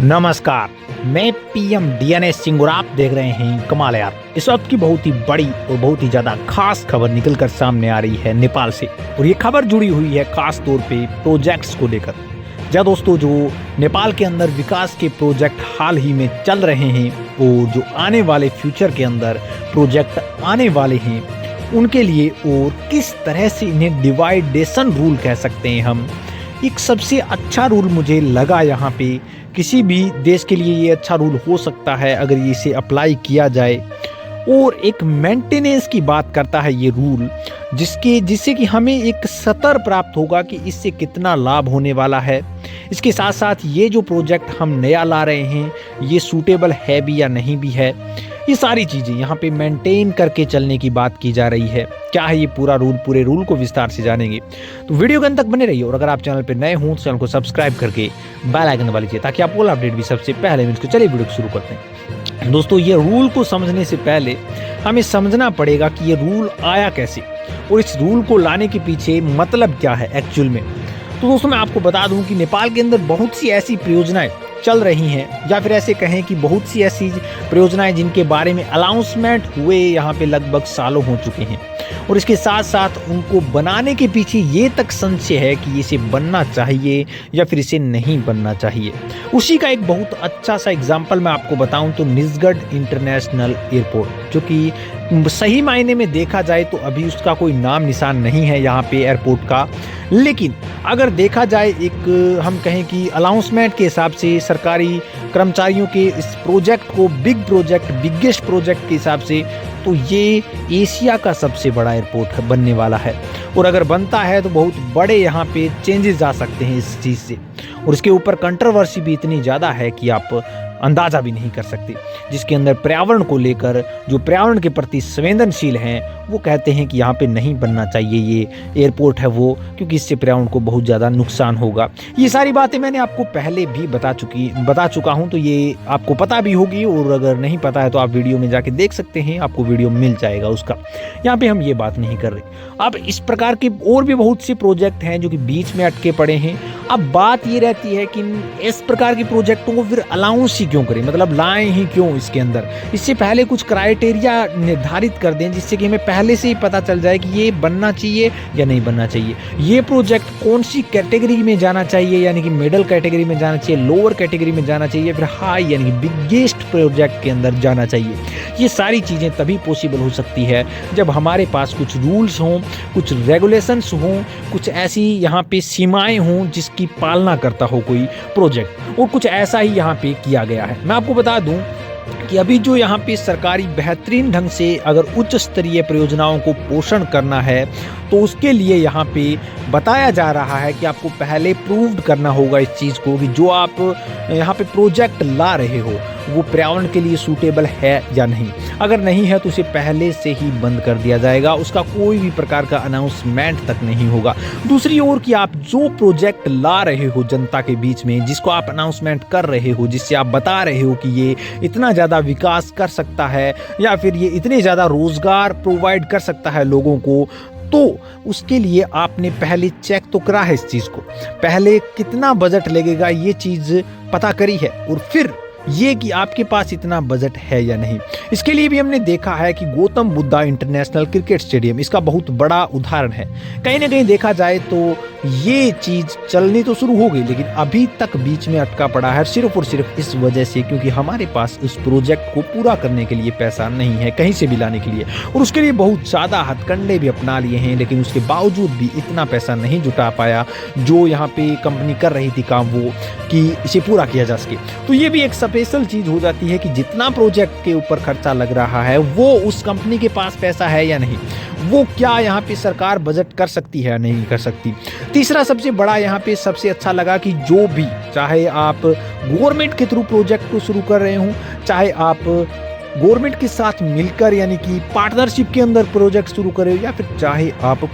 नमस्कार, मैं PM DNS Singh और आप देख रहे हैं कमाल यार। इस वक्त की बहुत ही बड़ी और बहुत ही ज्यादा खास खबर निकलकर सामने आ रही है नेपाल से, और ये खबर जुड़ी हुई है खास तौर पे प्रोजेक्ट्स को लेकर। जी दोस्तों, जो नेपाल के अंदर विकास के प्रोजेक्ट हाल ही में चल रहे हैं और जो आने वाले फ्यूचर के अंदर प्रोजेक्ट आने वाले हैं उनके लिए, और किस तरह से इन्हें डिवाइडेशन रूल कह सकते हैं हम, एक सबसे अच्छा रूल मुझे लगा यहाँ पे। किसी भी देश के लिए ये अच्छा रूल हो सकता है अगर ये इसे अप्लाई किया जाए, और एक मेंटेनेंस की बात करता है ये रूल, जिससे कि हमें एक सतर प्राप्त होगा कि इससे कितना लाभ होने वाला है। इसके साथ साथ ये जो प्रोजेक्ट हम नया ला रहे हैं ये सूटेबल है भी या नहीं भी है, ये सारी चीज़ें यहाँ पे मेंटेन करके चलने की बात की जा रही है। क्या है ये पूरा रूल, पूरे रूल को विस्तार से जानेंगे, तो वीडियो के अंत तक बने रहिए। और अगर आप चैनल पे नए हों तो चैनल को सब्सक्राइब करके बेल आइकन दबा लीजिए ताकि आपको अपडेट भी सबसे पहले मिल सके। चलिए वीडियो को शुरू करते हैं। दोस्तों, ये रूल को समझने से पहले हमें समझना पड़ेगा कि ये रूल आया कैसे और इस रूल को लाने के पीछे मतलब क्या है एक्चुअल में। तो दोस्तों, मैं आपको बता दूं कि नेपाल के अंदर बहुत सी ऐसी परियोजनाएं चल रही हैं, या फिर ऐसे कहें कि बहुत सी ऐसी परियोजनाएं जिनके बारे में अनाउंसमेंट हुए यहाँ पे लगभग सालों हो चुके हैं, और इसके साथ साथ उनको बनाने के पीछे ये तक संशय है कि इसे बनना चाहिए या फिर इसे नहीं बनना चाहिए। उसी का एक बहुत अच्छा सा एग्जाम्पल मैं आपको बताऊं तो निजगढ़ इंटरनेशनल एयरपोर्ट, जो कि सही मायने में देखा जाए तो अभी उसका कोई नाम निशान नहीं है यहाँ पे एयरपोर्ट का, लेकिन अगर देखा जाए एक हम कहें कि अनाउंसमेंट के हिसाब से सरकारी कर्मचारियों के इस प्रोजेक्ट को बिगेस्ट प्रोजेक्ट के हिसाब से, तो ये एशिया का सबसे बड़ा एयरपोर्ट बनने वाला है। और अगर बनता है तो बहुत बड़े यहाँ पे चेंजेस आ सकते हैं इस चीज़ से, और इसके ऊपर कंट्रोवर्सी भी इतनी ज़्यादा है कि आप अंदाज़ा भी नहीं कर सकते। जिसके अंदर पर्यावरण को लेकर, जो पर्यावरण के प्रति संवेदनशील हैं, वो कहते हैं कि यहाँ पे नहीं बनना चाहिए ये एयरपोर्ट है वो, क्योंकि इससे पर्यावरण को बहुत ज़्यादा नुकसान होगा। ये सारी बातें मैंने आपको पहले भी बता चुका हूँ, तो ये आपको पता भी होगी, और अगर नहीं पता है तो आप वीडियो में जाके देख सकते हैं, आपको वीडियो मिल जाएगा उसका। यहाँ पे हम ये बात नहीं कर रहे। अब इस प्रकार के और भी बहुत से प्रोजेक्ट हैं जो कि बीच में अटके पड़े हैं। अब बात ये रहती है कि इस प्रकार के प्रोजेक्टों को फिर अलाउंस ही क्यों करें, मतलब लाएं ही क्यों इसके अंदर। इससे पहले कुछ क्राइटेरिया निर्धारित कर दें जिससे कि हमें पहले से ही पता चल जाए कि ये बनना चाहिए या नहीं बनना चाहिए, ये प्रोजेक्ट कौन सी कैटेगरी में जाना चाहिए, यानी कि मिडिल कैटेगरी में जाना चाहिए, लोअर कैटेगरी में जाना चाहिए, फिर हाई यानी कि बिगेस्ट प्रोजेक्ट के अंदर जाना चाहिए। ये सारी चीज़ें तभी पॉसिबल हो सकती है जब हमारे पास कुछ रूल्स हों, कुछ रेगुलेशंस हों, कुछ ऐसी यहाँ पे सीमाएं हों जिसकी पालना करता हो कोई प्रोजेक्ट, और कुछ ऐसा ही यहाँ पे किया गया है। मैं आपको बता दूं कि अभी जो यहाँ पे सरकारी बेहतरीन ढंग से अगर उच्च स्तरीय परियोजनाओं को पोषण करना है तो उसके लिए यहाँ पे बताया जा रहा है कि आपको पहले प्रूव्ड करना होगा इस चीज़ को कि जो आप यहाँ पे प्रोजेक्ट ला रहे हो वो पर्यावरण के लिए सूटेबल है या नहीं। अगर नहीं है तो उसे पहले से ही बंद कर दिया जाएगा, उसका कोई भी प्रकार का अनाउंसमेंट तक नहीं होगा। दूसरी ओर कि आप जो प्रोजेक्ट ला रहे हो जनता के बीच में, जिसको आप अनाउंसमेंट कर रहे हो, जिससे आप बता रहे हो कि ये इतना ज़्यादा विकास कर सकता है या फिर ये इतने ज़्यादा रोजगार प्रोवाइड कर सकता है लोगों को, तो उसके लिए आपने पहले चेक तो करा है इस चीज़ को, पहले कितना बजट लगेगा ये चीज़ पता करी है, और फिर ये कि आपके पास इतना बजट है या नहीं। इसके लिए भी हमने देखा है कि Gautam Buddha international cricket stadium इसका बहुत बड़ा उदाहरण है। कहीं ना कहीं देखा जाए तो ये चीज़ चलनी तो शुरू हो गई, लेकिन अभी तक बीच में अटका पड़ा है, सिर्फ और सिर्फ इस वजह से क्योंकि हमारे पास इस प्रोजेक्ट को पूरा करने के लिए पैसा नहीं है कहीं से भी लाने के लिए, और उसके लिए बहुत ज़्यादा हथकंडे भी अपना लिए हैं, लेकिन उसके बावजूद भी इतना पैसा नहीं जुटा पाया जो यहाँ पे कंपनी कर रही थी काम वो, कि इसे पूरा किया जा सके। तो ये भी एक स्पेशल चीज़ हो जाती है कि जितना प्रोजेक्ट के ऊपर खर्चा लग रहा है वो उस कंपनी के पास पैसा है या नहीं, वो क्या यहाँ पे सरकार बजट कर सकती है या नहीं कर सकती। तीसरा सबसे बड़ा यहाँ पे सबसे अच्छा लगा कि जो भी, चाहे आप गवर्नमेंट के थ्रू प्रोजेक्ट को शुरू कर रहे हो, चाहे आप गवर्नमेंट के साथ मिलकर यानी कि पार्टनरशिप के अंदर प्रोजेक्ट शुरू कर रहे हो, या फिर चाहे आप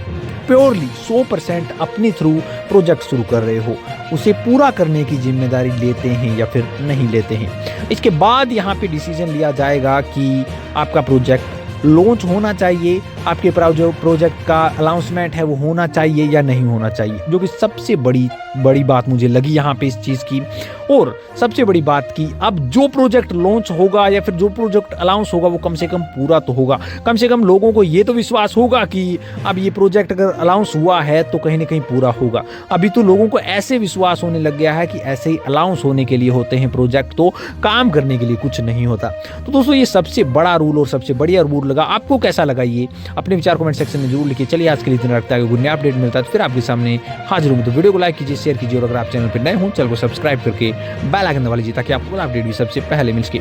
प्योरली 100% अपने थ्रू प्रोजेक्ट शुरू कर रहे हो, उसे पूरा करने की जिम्मेदारी लेते हैं या फिर नहीं लेते हैं। इसके बाद यहाँ पे डिसीजन लिया जाएगा कि आपका प्रोजेक्ट लॉन्च होना चाहिए, आपके जो प्रोजेक्ट का अनाउंसमेंट है वो होना चाहिए या नहीं होना चाहिए, जो कि सबसे बड़ी बात मुझे लगी यहाँ पे इस चीज़ की। और सबसे बड़ी बात की, अब जो प्रोजेक्ट लॉन्च होगा या फिर जो प्रोजेक्ट अनाउंस होगा वो कम से कम पूरा तो होगा, कम से कम लोगों को ये तो विश्वास होगा कि अब ये प्रोजेक्ट अगर अनाउंस हुआ है तो कहीं ना कहीं पूरा होगा। अभी तो लोगों को ऐसे विश्वास होने लग गया है कि ऐसे ही अनाउंस होने के लिए होते हैं प्रोजेक्ट, तो काम करने के लिए कुछ नहीं होता। तो दोस्तों ये सबसे बड़ा रूल और सबसे बढ़िया रूल लगा। आपको कैसा लगा ये अपने विचार कमेंट सेक्शन में जरूर लिखिए। चलिए आज के लिए इतना रखता है, नया अपडेट मिलता है तो फिर आपके सामने हाजिर होंगे। तो वीडियो को लाइक कीजिए, शेयर कीजिए और अगर आप चैनल पर नए हों चैनल को सब्सक्राइब करके बेल आइकन दबा लीजिए ताकि आपको अपडेट भी सबसे पहले मिल सके।